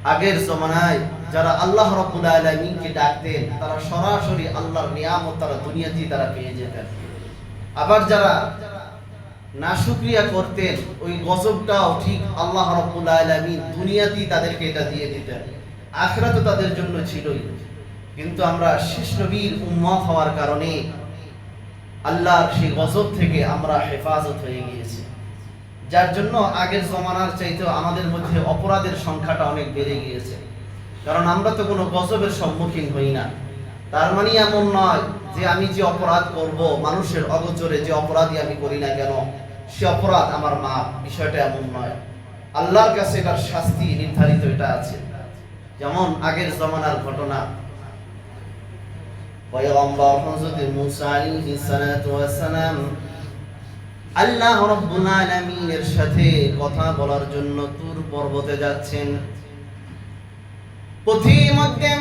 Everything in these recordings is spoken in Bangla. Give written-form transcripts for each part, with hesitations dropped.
আগের জমানায় যারা আল্লাহ রাব্বুল আলামিনকে ডাকতেন তারা সরাসরি আল্লাহর নিয়ামত তারা দুনিয়াতেই তারা পেয়ে যেতেন। আবার যারা নাশুকরিয়া করতেন ওই গজবটাও ঠিক আল্লাহ রাব্বুল আলামিন দুনিয়াতেই তাদেরকে এটা দিয়ে দিতেন, আখিরাতে তাদের জন্য ছিলই। কিন্তু আমরা শেষ নবীর উম্মত হওয়ার কারণে আল্লাহর সেই গজব থেকে আমরা হেফাজত হয়ে গিয়েছি, যার জন্য আগের জমানার চাইতে আমাদের মধ্যে অপরাধের সংখ্যাটা অনেক বেড়ে গিয়েছে। কারণ আমরা তো কোনো গজবের সম্মুখীন হই না। তার মানে এমন নয় যে আমি যে অপরাধ করব, মানুষের অগোচরে যে অপরাধই আমি করি না কেন সে অপরাধ আমার মাপ, বিষয়টা এমন নয়। আল্লাহর কাছে এটার শাস্তি নির্ধারিত এটা আছে। যেমন আগের জমানার ঘটনা, পয়গম্বর হযরত মুসা আলাইহিস সালাতু ওয়াস সালাম আল্লাহ রাব্বুল আলামিনের সাথে কথা বলার জন্য তুর পর্বতে যাচ্ছেন। পথিমধ্যে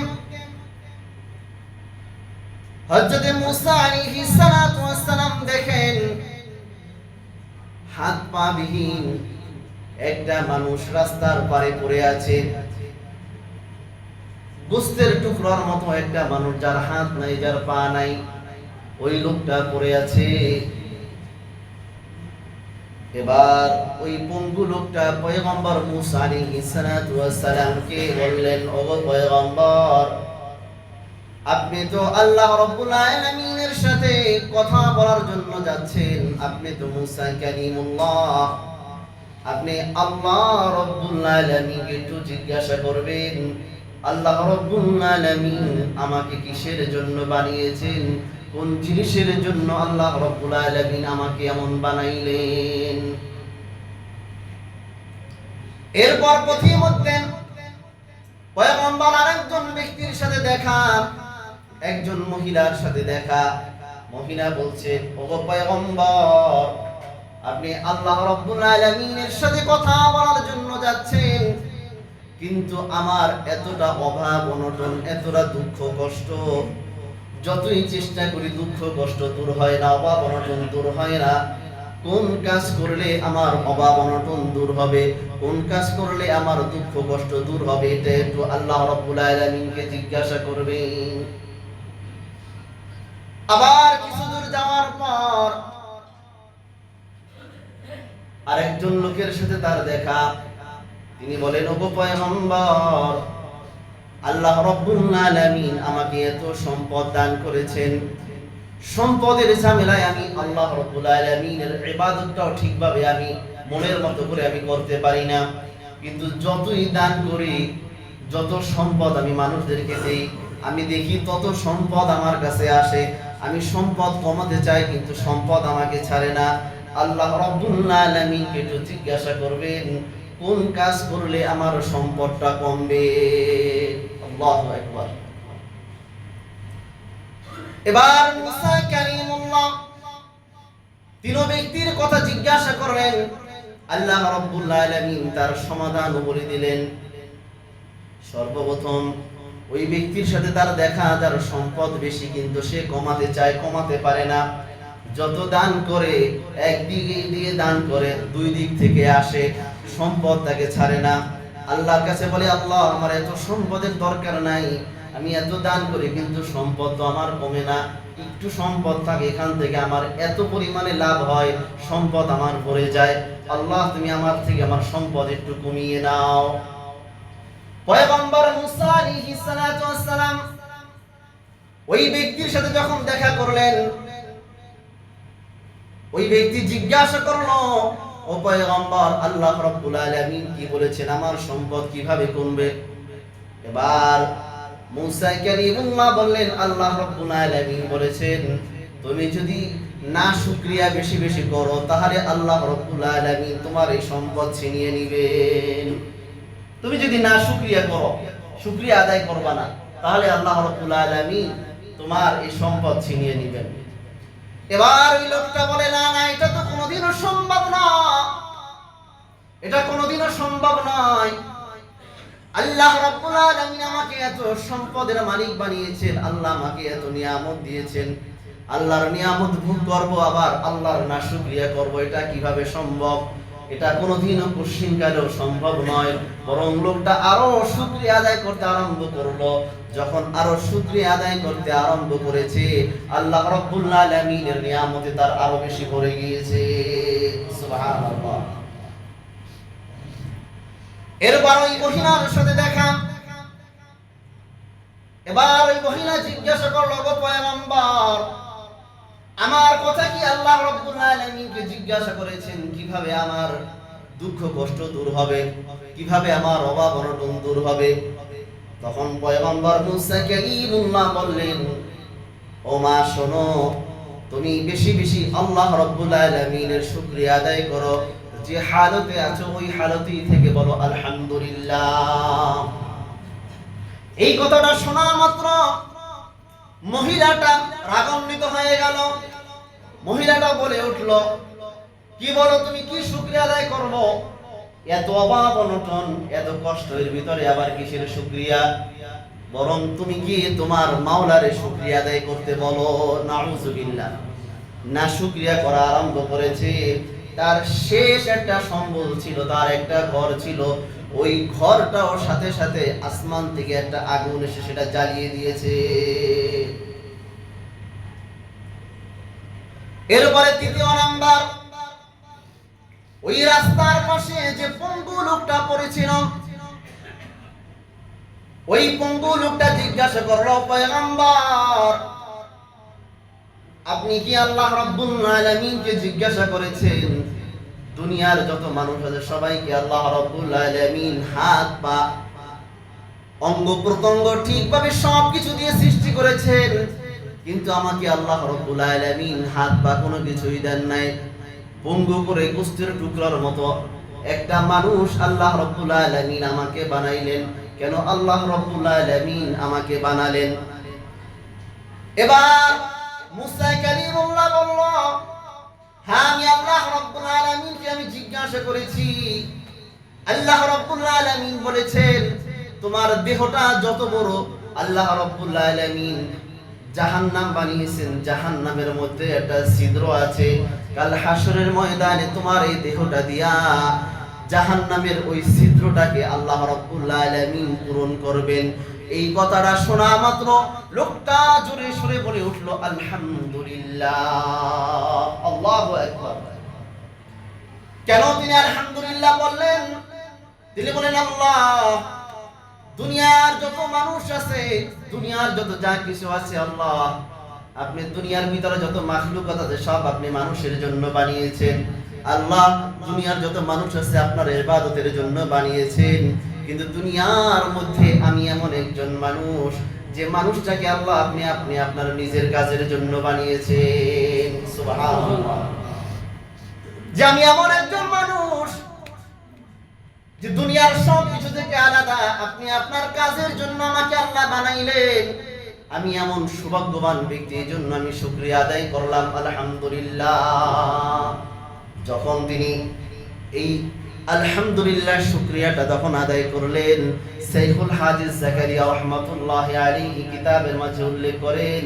হযরত মুসা আলাইহিস সালাতু ওয়াস সালাম দেখেন হাত পা বিহীন একটা মানুষ রাস্তার পারে পড়ে আছে। গোস্তের টুকরার মতো একটা মানুষ, যার হাত নাই, যার পা নাই, ওই লোকটা পড়ে আছে। এবার ওই পঙ্গু লোকটা পয়গম্বর মুসা আলাইহিস সালাতু ওয়াস সালামকে বললেন, ওগো পয়গম্বর, আপনি তো আল্লাহ রাব্বুল আলামিনের সাথে কথা বলার জন্য যাচ্ছেন, আপনি তো মুসা কালিমুল্লাহ, আপনি আল্লাহ রাব্বুল আলামিনকে একটু জিজ্ঞাসা করবেন, আল্লাহ রাব্বুল আলামিন আমাকে কিসের জন্য বানিয়েছেন, কোন জিনিসের জন্য আল্লাহ রাব্বুল আলামিন আমাকে এমন বানাইলেন। এরপর পথিমধ্যে পয়গম্বর আরেকজন ব্যক্তির সাথে দেখা, একজন মহিলার সাথে দেখা। মহিলা বলছে, ওগো পয়গম্বর, আপনি আল্লাহ রাব্বুল আলামিনের সাথে কথা বলার জন্য যাচ্ছেন, কিন্তু আমার এতটা অভাব অনটন, এতটা দুঃখ কষ্ট, যতই চেষ্টা করি দুঃখ কষ্ট দূর হয় না, অভাব অনটন দূর হয় না। কোন কাজ করলে আমার অভাব অনটন দূর হবে, কোন কাজ করলে আমার দুঃখ কষ্ট দূর হবে, এটা একটু আল্লাহ রাব্বুল আলামিনকে জিজ্ঞাসা করবেন। আবার কিছু দূর যাওয়ার পর আরেকজন লোকের সাথে তার দেখা। তিনি বলেন, ওগো পয়গম্বর, আল্লাহ রাব্বুল আলামিন আমাকে এত সম্পদ দান করেছেন, সম্পদের ঝামেলায় আমি আল্লাহ রাব্বুল আলামিনের ইবাদতটাও ঠিকভাবে আমি মনের মতো করে আমি করতে পারি না। কিন্তু যতই দান করি, যত সম্পদ আমি মানুষদেরকে দেই, আমি দেখি তত সম্পদ আমার কাছে আসে। আমি সম্পদ কমাতে চাই, কিন্তু সম্পদ আমাকে ছাড়ে না। আল্লাহ রাব্বুল আলামিনকে একটু জিজ্ঞাসা করবেন, কোন কাজ করলে আমার সম্পদটা কমবে। আল্লাহু আকবার। এবার মুসা কালিমুল্লাহ তিন ব্যক্তির কথা জিজ্ঞাসা করলেন, আল্লাহ রাব্বুল আলামিন তার সমাধান বলে দিলেন। সর্বপ্রথম ওই ব্যক্তির সাথে তার দেখা, যার সম্পদ বেশি কিন্তু সে কমাতে চায়, কমাতে পারে না। যত দান করে, একদিকে দিয়ে দান করে, দুই দিক থেকে আসে, সম্পদ তাকে ছাড়ে না। আল্লাহর কাছে বলে, আল্লাহ আমার এত সম্পদের দরকার নাই, আমি এত দান করি কিন্তু সম্পদ তো আমার কমে না। একটু সম্পদ থাকে, এখান থেকে আমার এত পরিমাণে লাভ হয়, সম্পদ আমার ভরে যায়। আল্লাহ তুমি আমার থেকে আমার সম্পদ একটু কমিয়ে নাও। পয়গম্বর মুসা আলাইহিস সালাতু ওয়াস সালাম ওই ব্যক্তির সাথে যখন দেখা করলেন, ওই ব্যক্তি জিজ্ঞাসা করলো, ও পয়গম্বর, আল্লাহ রাব্বুল আলামিন কি বলেছেন, আমার সম্পদ কিভাবে কমবে? এবার মুসা কালিমুল্লাহ বললেন, আল্লাহ রাব্বুল আলামিন বলেছেন, তুমি যদি না শুকরিয়া বেশি বেশি করো, তাহলে আল্লাহ রাব্বুল আলামিন তোমার এই সম্পদ ছিনিয়ে নেবেন। তুমি যদি না শুকরিয়া করো, শুকরিয়া আদায় করবা না, তাহলে আল্লাহ রাব্বুল আলামিন তোমার এই সম্পদ ছিনিয়ে নেবেন। এবার ওই লোকটা বলে, না না, এটা তো কোনোদিনও সম্ভব না, এটা কোনোদিনও সম্ভব নয়। আল্লাহ রাব্বুল আলামিন আমাকে এত সম্পদের মালিক বানিয়েছেন, আল্লাহ আমাকে এত নিয়ামত দিয়েছেন, আল্লাহর নিয়ামত ভোগ করব, আবার আল্লাহর নাশুকরিয়া করব, এটা কিভাবে সম্ভব? এটা কোনোদিনও কোশ্চিনকালেও সম্ভব নয়। বরং লোকটা আরো শুকরিয়া আদায় করতে আরম্ভ করলো। যখন আরো শুকরিয়া আদায় করতে আরম্ভ করেছে, আল্লাহ রাব্বুল আলামিনের নিয়ামতে তার আরো বেশি ভরে গিয়েছে। সুবহানাল্লাহ। এরপর ওই মহিলার সাথে দেখা। এবার ওই মহিলা জিজ্ঞাসা করলো, গো পয়গম্বর, আমার কথা কি আল্লাহ রাব্বুল আলামিনকে জিজ্ঞাসা করেছেন কিভাবে আমার দুঃখ কষ্ট দূর হবে, কিভাবে আমার অভাব অনটন দূর হবে? তখন পয়গম্বর মুসা কালিমুল্লাহ বললেন, ও মা শোনো, তুমি বেশি বেশি আল্লাহ রাব্বুল আলামিনের শুকরিয়া আদায় করো। যে হালতে আছো ওই হালতেই থেকে বলো আলহামদুলিল্লাহ। এই কথাটা শোনা মাত্র মহিলাটা রাগান্বিত হয়ে গেল। মহিলাটা বলে উঠল, কি বলো তুমি, কি শুকরিয়া আদায় করব? এত অভাব অনটন, এত কষ্টের ভিতরে আবার কিসের শুকরিয়া? বরং তুমি কি তোমার মাওলারে শুকরিয়া আদায় করতে বলো। নাউজুবিল্লাহ। না শুকরিয়া করা আরম্ভ করেছে। তার শেষ একটা সম্বল ছিল, তার একটা ঘর ছিল। ওই ঘরটাও সাথে সাথে আসমান থেকে একটা আগুন এসে সেটা জ্বালিয়ে দিয়েছে। এরপরে তৃতীয় নাম্বার, ওই রাস্তার পাশে যে পঙ্গু লোকটা পড়েছিল, ওই পঙ্গু লোকটা জিজ্ঞাসা করলো, পয়গম্বর, আপনি কি আল্লাহ রাব্বুল আলামিনকে জিজ্ঞাসা করেছেন দুনিয়ার যত মানুষ আছে সবাইকে আল্লাহ রাব্বুল আলামিন হাত পা অঙ্গ প্রত্যঙ্গ ঠিকভাবে সবকিছু দিয়ে সৃষ্টি করেছেন, কিন্তু আমাকে আল্লাহ রাব্বুল আলামিন হাত পা কোনো কিছুই দেন নাই। পঙ্গু করে গোস্তের টুকরার মতো একটা মানুষ আল্লাহ রাব্বুল আলামিন আমাকে বানাইলেন। কেন আল্লাহ রাব্বুল আলামিন আমাকে বানালেন? এবার মুসা কালিমুল্লাহ বলল, হ্যাঁ, আমি আল্লাহ রাব্বুল আলামিনকে আমি জিজ্ঞাসা করেছি। আল্লাহ রাব্বুল আলামিন বলেছেন তোমার দেহটা যত বড়, আল্লাহ রাব্বুল আলামিন জাহান্নাম বানিয়েছেন, জাহান্নামের মধ্যে একটা ছিদ্র আছে। কাল হাসরের ময়দানে তোমার এই দেহটা দিয়া জাহান্নামের ওই ছিদ্রটাকে আল্লাহ রাব্বুল আলামিন পূরণ করবেন। এই কথাটা শোনা মাত্র লোকটা জোরে সুরে বলে উঠলো, আলহামদুলিল্লাহ, আল্লাহু আকবার। কেন তিনি আলহামদুলিল্লাহ বললেন? তিনি বলেন, আল্লাহ, দুনিয়ার যত মানুষ আছে, দুনিয়ার যত যা কিছু আছে, আল্লাহ আপনি দুনিয়ার ভিতরে যত মাখলুকাত আছে সব আপনি মানুষের জন্য বানিয়েছেন। আল্লাহ, দুনিয়ার যত মানুষ আছে আপনার ইবাদতের জন্য বানিয়েছেন, কিন্তু দুনিয়ার মধ্যে আমি এমন একজন মানুষ যে মানুষটাকে আল্লাহ আপনি আপনি আপনার নিজের কাজের জন্য বানিয়েছেন। সুবহানাল্লাহ। যে আমি এমন একজন মানুষ যে দুনিয়ার সব কিছু থেকে আলাদা, আপনি আপনার কাজের জন্য আমাকে আল্লাহ বানাইলেন। আমি এমন সৌভাগ্যবান ব্যক্তি, এই জন্য আমি শুকরিয়া আদায় করলাম, আলহামদুলিল্লাহ। যখন তিনি এই আলহামদুলিল্লাহ শুকরিয়াটা যখন আদায় করলেন, শাইখুল হাদিস জাকারিয়া রাহমাতুল্লাহি আলাইহি কিতাবের মাঝে উল্লেখ করেন,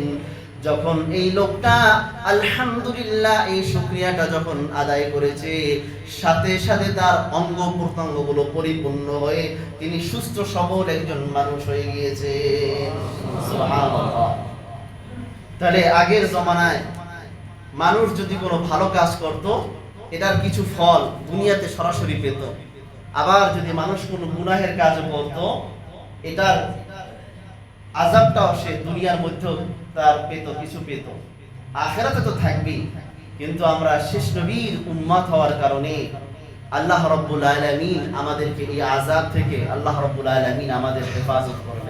যখন এই লোকটা আলহামদুলিল্লাহ এই শুকরিয়াটা যখন আদায় করেছে, সাথে সাথে তার অঙ্গ প্রত্যঙ্গগুলো পরিপূর্ণ হয়ে তিনি সুস্থ সবল একজন মানুষ হয়ে গিয়েছে। সুবহানাল্লাহ। তাহলে আগের জমানায় মানুষ যদি কোনো ভালো কাজ করত, এটার কিছু ফল দুনিয়াতে সরাসরি পেত। আবার যদি মানুষ কোনো গুনাহের কাজ করত, এটার আযাবটাও সে দুনিয়ার মধ্যে তার পেত, কিছু পেত। আখিরাতে তো থাকবেই, কিন্তু আমরা শেষ নবীর উম্মত হওয়ার কারণে আল্লাহ রাব্বুল আলামিন আমাদেরকে এই আযাব থেকে আল্লাহ রাব্বুল আলামিন আমাদের হেফাজত করেন।